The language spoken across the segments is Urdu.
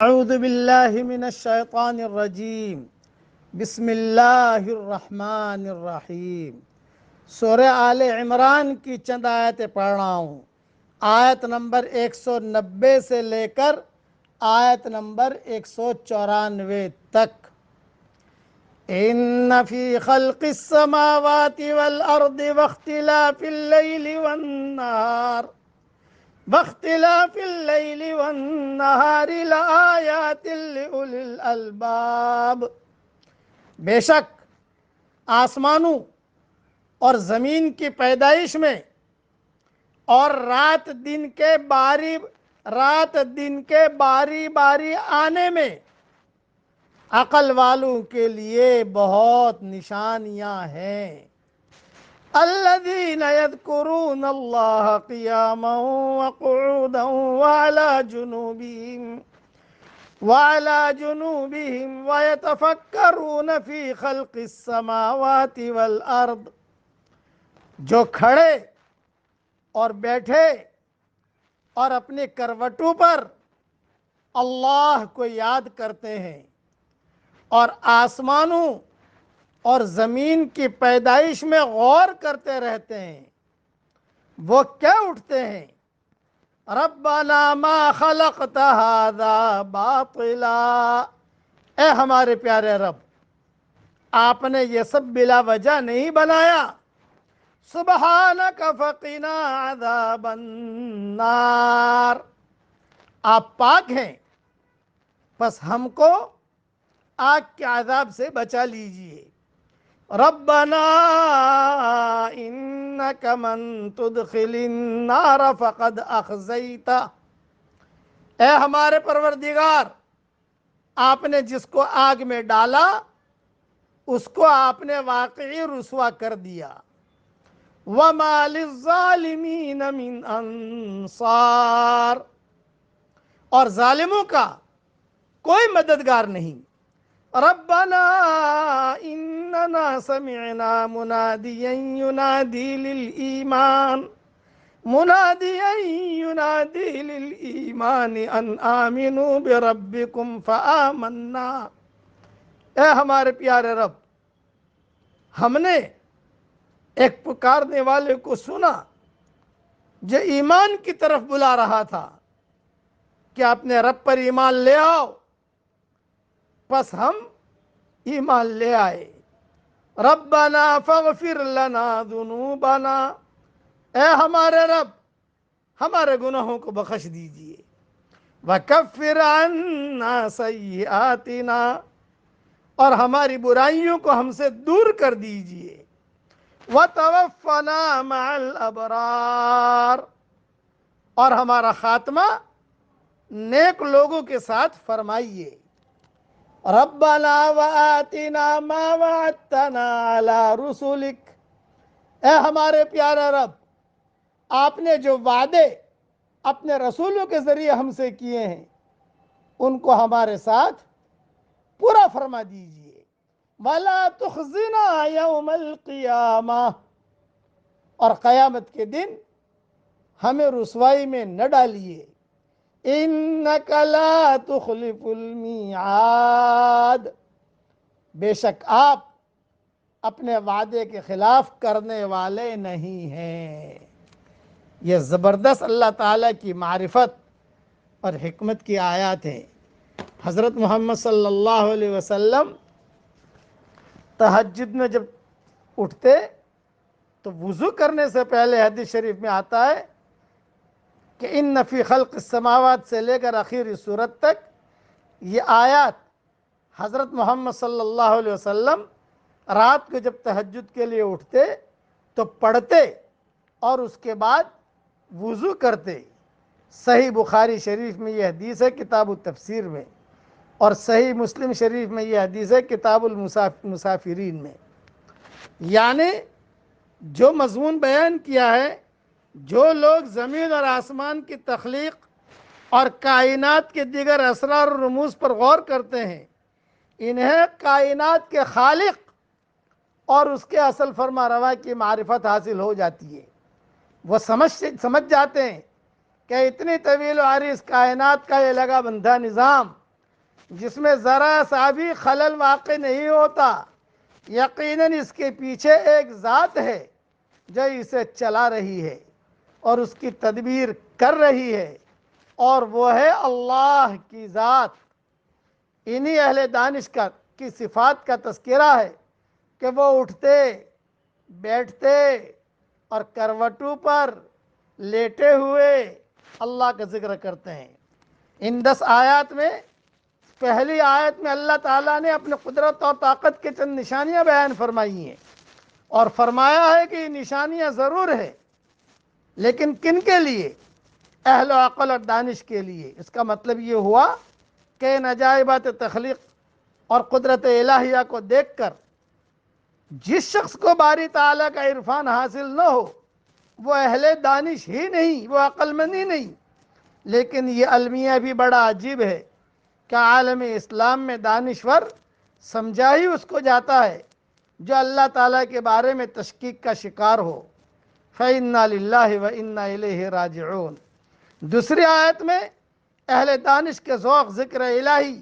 اعوذ باللہ من الشیطان الرجیم بسم اللہ الرحمن الرحیم۔ سورہ آل عمران کی چند آیتیں پڑھ رہا ہوں، آیت نمبر 190 سے لے کر آیت نمبر 194 تک۔ ان فی خلق السماوات والارض واختلاف اللیل والنہار لآیات لأولی الالباب۔ بے شک آسمانوں اور زمین کی پیدائش میں اور رات دن کے باری باری آنے میں عقل والوں کے لیے بہت نشانیاں ہیں۔ الذین یذکرون اللہ قیاما وقعودا وعلی جنوبہم ویتفکرون فی خلق السماوات والارض۔ جو کھڑے اور بیٹھے اور اپنے کروٹوں پر اللہ کو یاد کرتے ہیں اور آسمانوں اور زمین کی پیدائش میں غور کرتے رہتے ہیں، وہ کیا اٹھتے ہیں؟ ربنا ما خلقت هذا باطلا، اے ہمارے پیارے رب، آپ نے یہ سب بلا وجہ نہیں بنایا۔ سبحانک فقنا عذاب النار، آپ پاک ہیں، بس ہم کو آگ کے عذاب سے بچا لیجئے۔ ربنا انک من تدخل النار فقد اخزیتہ، اے ہمارے پروردگار، آپ نے جس کو آگ میں ڈالا اس کو آپ نے واقعی رسوا کر دیا۔ وما للظالمین من انصار، اور ظالموں کا کوئی مددگار نہیں۔ ربنا اننا سمعنا منادیا ینادی للایمان ان آمنوا بربکم فآمنا، اے ہمارے پیارے رب، ہم نے ایک پکارنے والے کو سنا جو ایمان کی طرف بلا رہا تھا کہ اپنے رب پر ایمان لے آؤ، پس ہم ایمان لے آئے۔ ربنا فاغفر لنا ذنوبنا، اے ہمارے رب، ہمارے گناہوں کو بخش دیجئے۔ وکفر عنا سیئاتنا، اور ہماری برائیوں کو ہم سے دور کر دیجئے۔ وتوفنا مع الابرار، اور ہمارا خاتمہ نیک لوگوں کے ساتھ فرمائیے۔ ربنا وآتنا ما وعدتنا علی رسولک، اے ہمارے پیارے رب، آپ نے جو وعدے اپنے رسولوں کے ذریعے ہم سے کیے ہیں ان کو ہمارے ساتھ پورا فرما دیجئے۔ وَلَا تُخْزِنَا يَوْمَ الْقِيَامَةِ، اور قیامت کے دن ہمیں رسوائی میں نہ ڈالیے۔ اِنَّكَ لَا تُخْلِفُ الْمِيعَادَ، بے شک آپ اپنے وعدے کے خلاف کرنے والے نہیں ہیں۔ یہ زبردست اللہ تعالیٰ کی معرفت اور حکمت کی آیات ہیں۔ حضرت محمد صلی اللہ علیہ وسلم تہجد میں جب اٹھتے تو وضو کرنے سے پہلے حدیث شریف میں آتا ہے کہ ان فی خلق السماوات سے لے کر آخری صورت تک یہ آیات حضرت محمد صلی اللہ علیہ وسلم رات کو جب تہجد کے لیے اٹھتے تو پڑھتے اور اس کے بعد وضو کرتے۔ صحیح بخاری شریف میں یہ حدیث ہے کتاب التفسیر میں، اور صحیح مسلم شریف میں یہ حدیث ہے کتاب المسافرین میں۔ یعنی جو مضمون بیان کیا ہے، جو لوگ زمین اور آسمان کی تخلیق اور کائنات کے دیگر اسرار و رموز پر غور کرتے ہیں، انہیں کائنات کے خالق اور اس کے اصل فرما روا کی معرفت حاصل ہو جاتی ہے۔ وہ سمجھ جاتے ہیں کہ اتنی طویل و عریض کائنات کا یہ لگا بندھا نظام جس میں ذرا سا بھی خلل واقع نہیں ہوتا، یقیناً اس کے پیچھے ایک ذات ہے جو اسے چلا رہی ہے اور اس کی تدبیر کر رہی ہے، اور وہ ہے اللہ کی ذات۔ انہی اہل دانش کی صفات کا تذکرہ ہے کہ وہ اٹھتے، بیٹھتے اور کروٹوں پر لیٹے ہوئے اللہ کا ذکر کرتے ہیں۔ ان 10 آیات میں پہلی آیت میں اللہ تعالیٰ نے اپنے قدرت اور طاقت کے چند نشانیاں بیان فرمائی ہیں، اور فرمایا ہے کہ یہ نشانیاں ضرور ہیں، لیکن کن کے لیے؟ اہل عقل اور دانش کے لیے۔ اس کا مطلب یہ ہوا کہ ان عجائبات تخلیق اور قدرت الہیہ کو دیکھ کر جس شخص کو باری تعالیٰ کا عرفان حاصل نہ ہو، وہ اہل دانش ہی نہیں، وہ عقل مند ہی نہیں۔ لیکن یہ المیہ بھی بڑا عجیب ہے کہ عالم اسلام میں دانشور سمجھا ہی اس کو جاتا ہے جو اللہ تعالیٰ کے بارے میں تشکیک کا شکار ہو۔ فَإِنَّا لِلَّهِ وَإِنَّا إِلَيْهِ رَاجِعُونَ۔ دوسری آیت میں اہل دانش کے ذوق ذکر الہی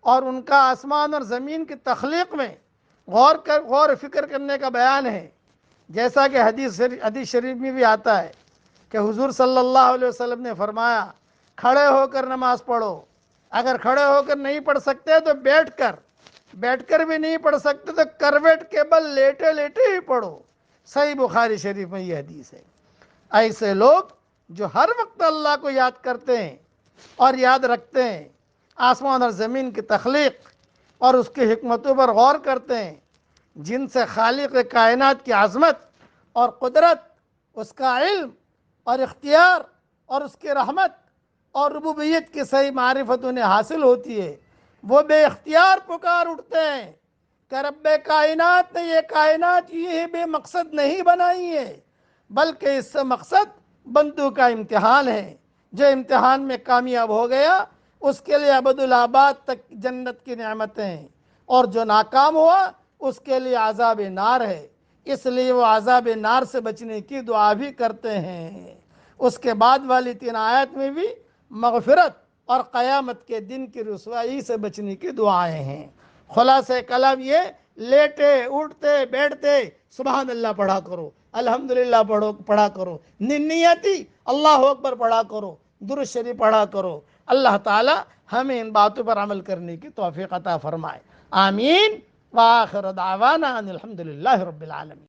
اور ان کا آسمان اور زمین کی تخلیق میں غور و فکر کرنے کا بیان ہے، جیسا کہ حدیث شریف میں بھی آتا ہے کہ حضور صلی اللہ علیہ وسلم نے فرمایا، کھڑے ہو کر نماز پڑھو، اگر کھڑے ہو کر نہیں پڑھ سکتے تو بیٹھ کر بھی نہیں پڑھ سکتے تو کروٹ کے بل لیٹے لیٹے ہی پڑھو۔ صحیح بخاری شریف میں یہ حدیث ہے۔ ایسے لوگ جو ہر وقت اللہ کو یاد کرتے ہیں اور یاد رکھتے ہیں، آسمان اور زمین کی تخلیق اور اس کی حکمتوں پر غور کرتے ہیں، جن سے خالق کائنات کی عظمت اور قدرت، اس کا علم اور اختیار اور اس کی رحمت اور ربوبیت کی صحیح معرفت انہیں حاصل ہوتی ہے، وہ بے اختیار پکار اٹھتے ہیں کہ رب کائنات نے یہ کائنات یہ بے مقصد نہیں بنائی ہے، بلکہ اس سے مقصد بندوں کا امتحان ہے۔ جو امتحان میں کامیاب ہو گیا اس کے لیے ابدالآباد تک جنت کی نعمتیں ہیں، اور جو ناکام ہوا اس کے لیے عذاب نار ہے، اس لیے وہ عذاب نار سے بچنے کی دعا بھی کرتے ہیں۔ اس کے بعد والی 3 آیت میں بھی مغفرت اور قیامت کے دن کی رسوائی سے بچنے کی دعائیں ہیں۔ خلاصہ کلام یہ، لیٹے اٹھتے بیٹھتے سبحان اللہ پڑھا کرو، الحمدللہ پڑھا کرو، نیتی اللہ اکبر پڑھا کرو، درود شریف پڑھا کرو۔ اللہ تعالی ہمیں ان باتوں پر عمل کرنے کی توفیق عطا فرمائے، آمین۔ وآخر دعوانا ان الحمدللہ رب العالمین۔